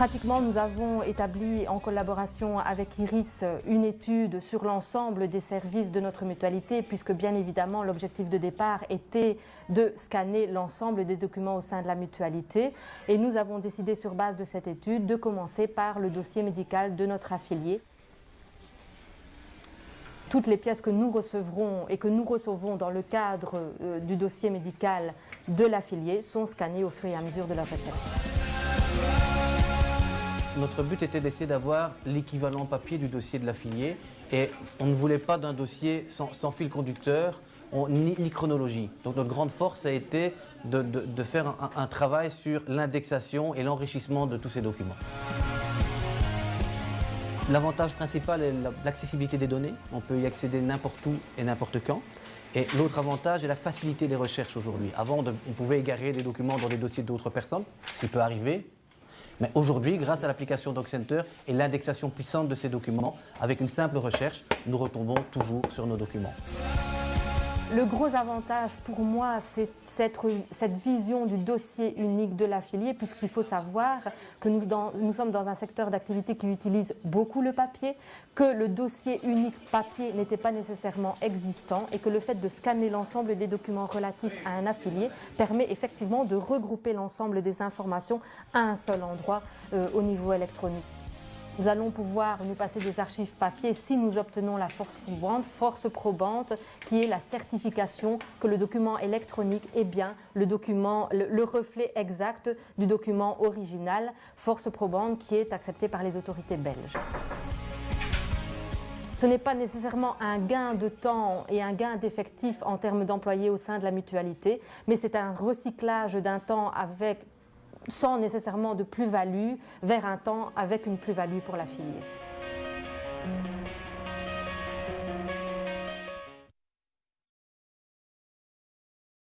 Pratiquement, nous avons établi en collaboration avec Iris une étude sur l'ensemble des services de notre mutualité, puisque bien évidemment l'objectif de départ était de scanner l'ensemble des documents au sein de la mutualité. Et nous avons décidé sur base de cette étude de commencer par le dossier médical de notre affilié. Toutes les pièces que nous recevrons et que nous recevons dans le cadre du dossier médical de l'affilié sont scannées au fur et à mesure de leur réception. Notre but était d'essayer d'avoir l'équivalent papier du dossier de l'affilié et on ne voulait pas d'un dossier sans fil conducteur ni chronologie. Donc notre grande force a été de faire un travail sur l'indexation et l'enrichissement de tous ces documents. L'avantage principal est l'accessibilité des données. On peut y accéder n'importe où et n'importe quand. Et l'autre avantage est la facilité des recherches aujourd'hui. Avant, on pouvait égarer des documents dans des dossiers d'autres personnes, ce qui peut arriver. Mais aujourd'hui, grâce à l'application DocCenter et l'indexation puissante de ces documents, avec une simple recherche, nous retombons toujours sur nos documents. Le gros avantage pour moi, c'est cette vision du dossier unique de l'affilié, puisqu'il faut savoir que nous sommes dans un secteur d'activité qui utilise beaucoup le papier, que le dossier unique papier n'était pas nécessairement existant et que le fait de scanner l'ensemble des documents relatifs à un affilié permet effectivement de regrouper l'ensemble des informations à un seul endroit au niveau électronique. Nous allons pouvoir nous passer des archives papier si nous obtenons la force probante qui est la certification que le document électronique est bien le reflet exact du document original, force probante qui est acceptée par les autorités belges. Ce n'est pas nécessairement un gain de temps et un gain d'effectifs en termes d'employés au sein de la mutualité, mais c'est un recyclage d'un temps sans nécessairement de plus-value vers un temps avec une plus-value pour l'affilié.